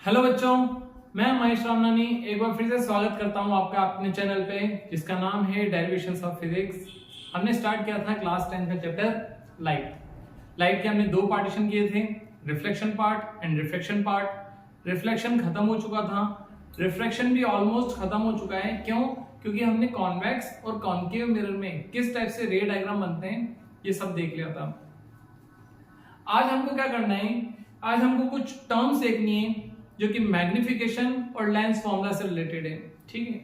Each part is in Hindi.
हेलो बच्चों, मैं महेश रामनानी एक बार फिर से स्वागत करता हूं आपका अपने चैनल पे जिसका नाम है डेरिवेशंस ऑफ फिजिक्स। हमने स्टार्ट किया था क्लास 10 का चैप्टर लाइट के हमने दो पार्टीशन किए थे, reflection part and refraction part. Reflection खत्म हो चुका था, रिफ्रैक्शन भी ऑलमोस्ट खत्म हो चुका है। क्यों? क्योंकि हमने कॉन्वेक्स और कॉन्केव मिरर में किस टाइप से रे डायग्राम बनते हैं ये सब देख लिया था। आज हमको क्या करना है, आज हमको कुछ टर्म्स देखनी है जो कि मैग्निफिकेशन और लेंस फॉर्मूला से रिलेटेड है। ठीक है,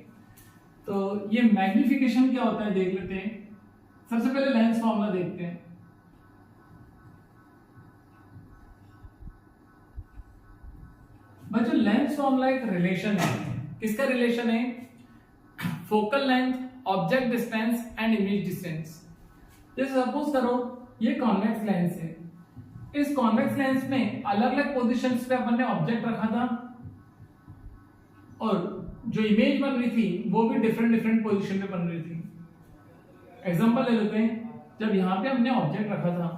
तो ये मैग्निफिकेशन क्या होता है देख लेते हैं। सबसे पहले लेंस फॉर्मूला देखते हैं। बच्चों, लेंस फॉर्मूला एक रिलेशन है। किसका रिलेशन है? Focal length, object distance and image distance. जैसे सपोज करो ये कॉन्वेक्स लेंस है, इस कॉन्वेक्स लेंस में अलग अलग पोजीशंस पे अपन ने ऑब्जेक्ट रखा था और जो इमेज बन रही थी वो भी डिफरेंट पोजीशन पे बन रही थी। एग्जांपल ले लेते हैं, जब यहां पे हमने ऑब्जेक्ट रखा था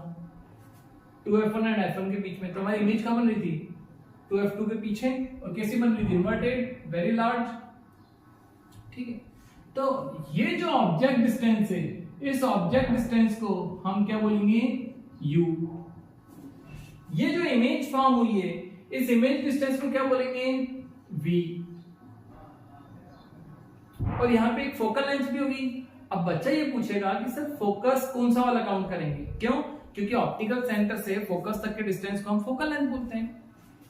2f1 एंड f1 के बीच में, तो हमारी इमेज कहां बन रही थी? 2f2 के पीछे। और कैसी बन रही थी? Inverted, very large. ठीक है, तो ये जो ऑब्जेक्ट डिस्टेंस है, इस ऑब्जेक्ट डिस्टेंस को हम क्या बोलेंगे? u। ये जो इमेज फॉर्म हुई है, इस इमेज डिस्टेंस को क्या बोलेंगे? v। और यहां पे एक फोकल लेंथ भी होगी। अब बच्चा ये पूछेगा कि सर फोकस कौन सा वाला काउंट करेंगे? क्यों? क्योंकि ऑप्टिकल सेंटर से फोकस तक के डिस्टेंस को हम फोकल लेंथ बोलते हैं।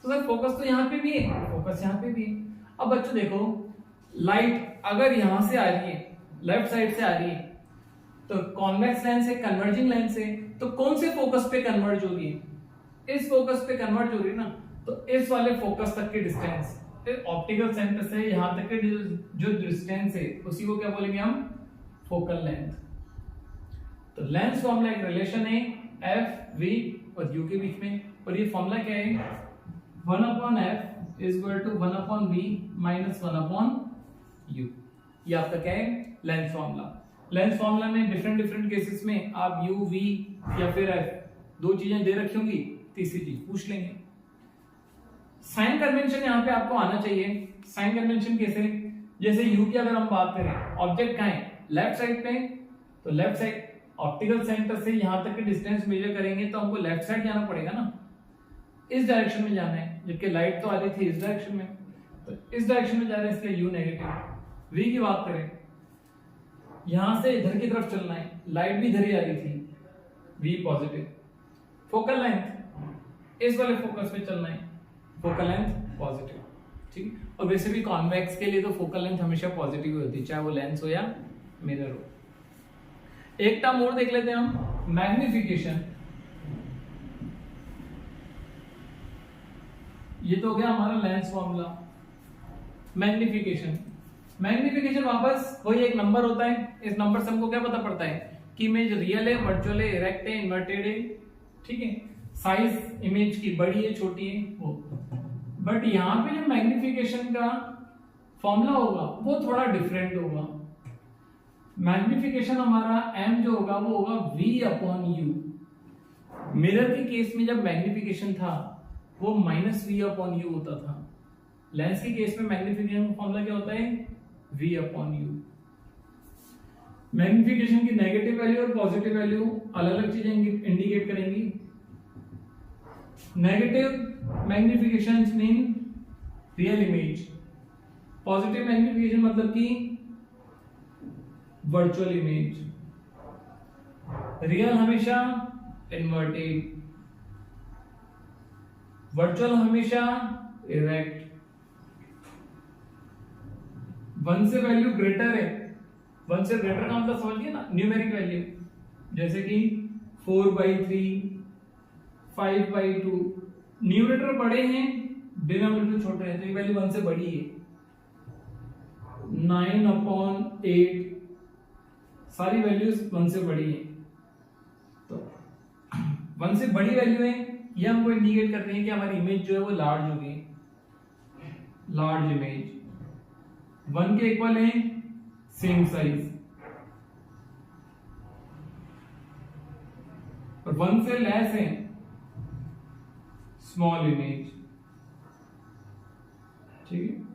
तो सर फोकस तो यहां पे भी है, फोकस यहां पे भी है। अब बच्चों देखो, लाइट अगर यहां से आ रही है, लेफ्ट साइड से आ रही है, तो कॉन्वेक्स लेंस है, कन्वर्जिंग लेंस है, तो कौन से फोकस पे कन्वर्ज होगी? इस फोकस पे कन्वर्ट हो रही है ना, तो इस वाले फोकस तक की डिस्टेंस, ऑप्टिकल सेंटर से यहां तक के जो डिस्टेंस है उसी को क्या बोलेंगे हम? Focal length. तो लेंस फॉर्मूला एक रिलेशन है f v और u के बीच में, और ये फॉर्मूला क्या है? 1/f is equal to 1/v minus 1/u। ये आपका क्या है? Lens formula. लेंस फॉर्मूला में डिफरेंट केसेस में आप u v या फिर f दो चीजें दे रखी होंगी, तीसरी चीज पूछ लेंगे। साइन कन्वेंशन यहां पे आपको आना चाहिए। साइन कन्वेंशन कैसे? जैसे u की अगर हम बात करें, ऑब्जेक्ट कहां है? लेफ्ट साइड पे, तो लेफ्ट साइड ऑप्टिकल सेंटर से यहां तक के डिस्टेंस मेजर करेंगे तो हमको लेफ्ट साइड जाना पड़ेगा ना, इस डायरेक्शन में जाना है, जबकि लाइट तो आ रही थी इस डायरेक्शन में, तो इस डायरेक्शन में जा रहे हैं, इसलिए u नेगेटिव। v की बात करें, यहां से इधर की तरफ चलना है, लाइट भी इधर ही आ रही थी, v पॉजिटिव। फोकल लेंथ इस वाले फोकस पे चलना है, फोकल लेंथ पॉजिटिव। ठीक है, और वैसे भी कॉन्वेक्स के लिए तो फोकल लेंथ हमेशा पॉजिटिव ही होती है, चाहे वो लेंस हो या मिरर हो। एक टर्म और देख लेते हैं हम, मैग्निफिकेशन। ये तो हो गया हमारा लेंस फॉर्मूला। मैग्निफिकेशन वापस वही एक नंबर होता है। इस नंबर से हमको क्या पता पड़ता है कि इमेज रियल है, वर्चुअल है, इरेक्ट है, इन्वर्टेड है। ठीक है, साइज इमेज की बड़ी है, छोटी है, वो। बट यहां पे जो मैग्निफिकेशन का फॉर्मूला होगा वो थोड़ा डिफरेंट होगा। मैग्निफिकेशन हमारा m जो होगा वो होगा v/u। मिरर के केस में जब मैग्निफिकेशन था वो -v/u होता था। लेंस के केस में मैग्निफिकेशन का फॉर्मूला क्या होता है? v/u। मैग्निफिकेशन की नेगेटिव वैल्यू और पॉजिटिव वैल्यू अलग अलग चीजें इंडिकेट करेंगी। Negative magnification mean real image, positive magnification मतलब कि वर्चुअल इमेज। रियल हमेशा इन्वर्टेड, वर्चुअल हमेशा इरेक्ट। 1 से वैल्यू ग्रेटर है, 1 से ग्रेटर का मतलब समझिए ना, न्यूमेरिक वैल्यू, जैसे कि 4/3, 5/2। न्यूमरेटर बड़े हैं, डिनोमिनेटर छोटे हैं, तो ये वैल्यू 1 से बड़ी है। 9/8, सारी वैल्यूज 1 से बड़ी है। तो 1 से बड़ी वैल्यू है, ये हमको इंडिकेट कर रही है कि हमारी इमेज जो है वो लार्ज होगी, लार्ज इमेज। 1 के इक्वल है सेम साइज, और 1 से लेस है स्मॉल इमेज। ठीक है।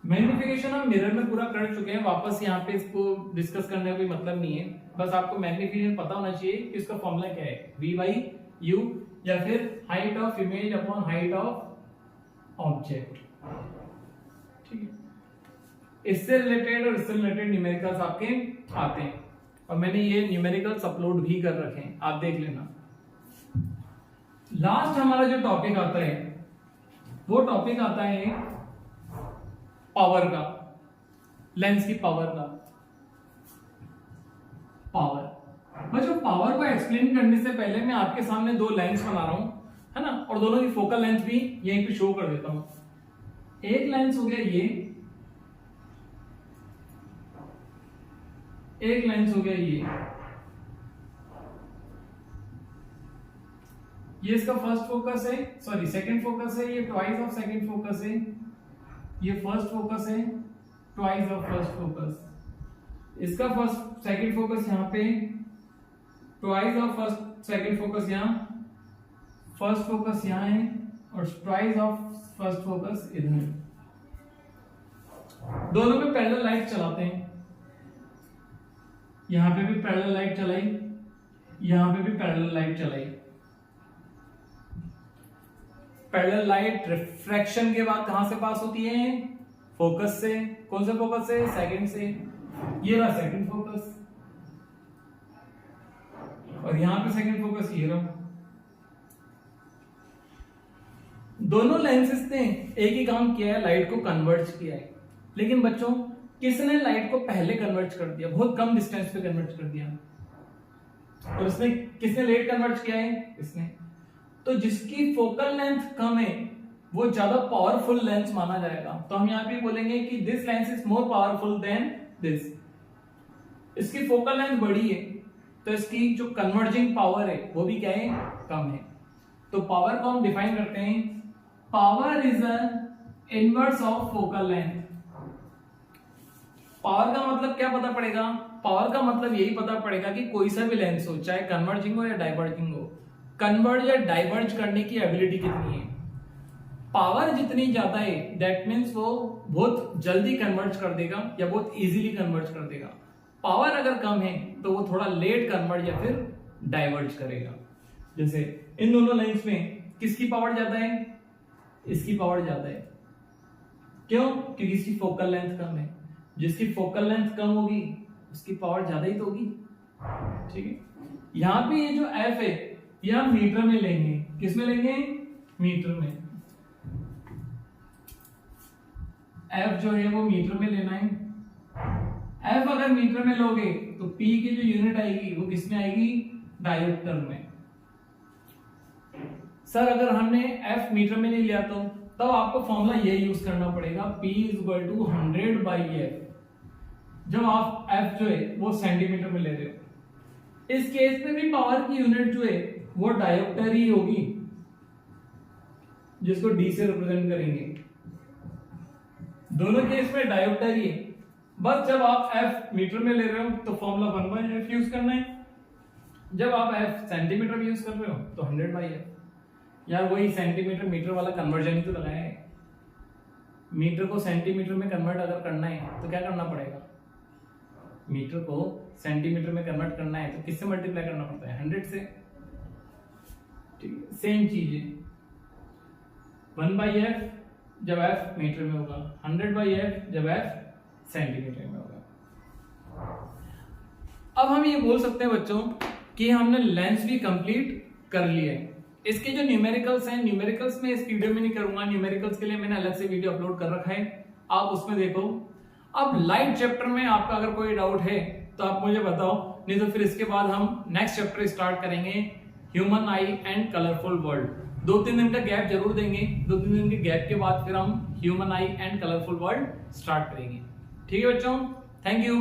मैग्निफिकेशन हम मिरर में पूरा कर चुके हैं, वापस यहाँ पे इसको डिस्कस करने का कोई मतलब नहीं है, बस आपको मैग्निफिकेशन पता होना चाहिए कि इसका फॉर्मूला क्या है, v by u या फिर height of image upon height of object. ठीक है, इससे रिलेटेड और इससे रिलेटेड न्यूमेरिकल्स आपके आते हैं और मैंने ये न्यूमेरिकल्स अपलोड भी कर रखे हैं, आप देख लेना। लास्ट हमारा जो टॉपिक आता है वो टॉपिक आता है पावर का, लेंस की पावर का। पावर बच्चों, पावर को एक्सप्लेन करने से पहले मैं आपके सामने दो लेंस बना रहा हूं, है ना, और दोनों की फोकल लेंथ भी यहीं पे शो कर देता हूं। एक लेंस हो गया ये, एक लेंस हो गया ये इसका फर्स्ट फोकस है, सॉरी सेकंड फोकस है, ये ट्वाइस ऑफ सेकंड फोकस है, ये फर्स्ट फोकस है, ट्वाइस ऑफ फर्स्ट फोकस। इसका फर्स्ट सेकंड फोकस यहां पे, twice of first second focus यहां, फर्स्ट फोकस यहां है और ट्वाइस ऑफ फर्स्ट फोकस इधर है। दोनों पे पैरेलल लाइट चलाते हैं, यहां पे भी पैरेलल लाइट चलाई, यहां पे भी पैरेलल लाइट चलाई। पैरेलल लाइट रिफ्रैक्शन के बाद कहां से पास होती है, फोकस से। कौन से फोकस से, सेकंड से। ये रहा सेकंड फोकस और यहां पे सेकंड फोकस ये रहा। दोनों लेंसेज ने एक ही काम किया है, लाइट को कन्वर्ज किया है। लेकिन बच्चों, किसने लाइट को पहले कन्वर्ज कर दिया, बहुत कम डिस्टेंस पे कन्वर्ज कर दिया, और इसने किसने लेट कन्वर्ज किया है, इसने। तो जिसकी फोकल लेंथ कम है वो ज्यादा पावरफुल लेंस माना जाएगा। तो हम यहाँ पे बोलेंगे कि this lens is more powerful than this. इसकी फोकल लेंथ बड़ी है तो इसकी जो कन्वर्जिंग पावर है वो भी क्या है, कम है। तो पावर को हम डिफाइन करते हैं, power is an inverse of focal length. Power का मतलब क्या पता पड़ेगा, पावर का मतलब यही पता पड़ेगा कि कोई सा भी लेंस हो, चाहे कन्वर्जिंग हो या डाइवर्जिंग हो, कन्वर्ज या डाइवर्ज करने की एबिलिटी कितनी है। पावर जितनी ज्यादा है दैट मीन्स वो बहुत जल्दी कन्वर्ज कर देगा या बहुत इजीली कन्वर्ज कर देगा। पावर अगर कम है तो वो थोड़ा लेट कन्वर्ज या फिर डाइवर्ज करेगा। जैसे इन दोनों लेंस में किसकी पावर ज्यादा है, इसकी पावर ज्यादा है। क्यों, क्योंकि इसकी फोकल लेंथ कम है। जिसकी फोकल लेंथ कम होगी उसकी पावर ज्यादा ही तो होगी। ठीक है, यहां पे ये जो एफ है ये हम मीटर में लेंगे। किस में लेंगे, मीटर में। एफ जो है वो मीटर में लेना है। एफ अगर मीटर में लोगे तो पी की जो यूनिट आएगी वो किस में आएगी, डायोप्टर में। सर अगर हमने एफ मीटर में नहीं लिया तो तब आपको फॉर्मूला ये यूज करना पड़ेगा, P = 100 by F। जब आप F जो है वो सेंटीमीटर में ले रहे हो। इस केस में भी पावर की यूनिट जो है वो डायोप्टर ही होगी, जिसको D से रिप्रेजेंट करेंगे। दोनों केस में डायोप्टर ही है। बस जब आप F मीटर में ले रहे हो तो फॉर्मूला 1/F यूज करना है। जब आप F सेंटीमीटर में यूज कर रहे हो तो 100/F। यार वही सेंटीमीटर मीटर वाला कन्वर्जन ही तो लगाया है। मीटर को सेंटीमीटर में कन्वर्ट अगर करना है तो क्या करना पड़ेगा, मीटर को सेंटीमीटर में कन्वर्ट करना है तो किससे मल्टीप्लाई करना पड़ता है, 100 से। ठीक है, सेम चीज है। 1/F जब F मीटर में होगा, 100/F जब F सेंटीमीटर में होगा। अब हम ये बोल सकते हैं बच्चों कि हमने लेंस भी कंप्लीट कर लिया है। इसके जो न्यूमेरिकल्स हैं, न्यूमेरिकल्स में इस वीडियो में नहीं करूंगा, न्यूमेरिकल्स के लिए मैंने अलग से वीडियो अपलोड कर रखा है, आप उसमें देखो। अब लाइट चैप्टर में आपका अगर कोई डाउट है तो आप मुझे बताओ, नहीं तो फिर इसके बाद हम नेक्स्ट चैप्टर स्टार्ट करेंगे, human I and colourful world. 2-3 दिन का गैप जरूर देंगे, 2-3 दिन के गैप के बाद फिर हम human I and colourful world start करेंगे। ठीक है बच्चों, थैंक यू।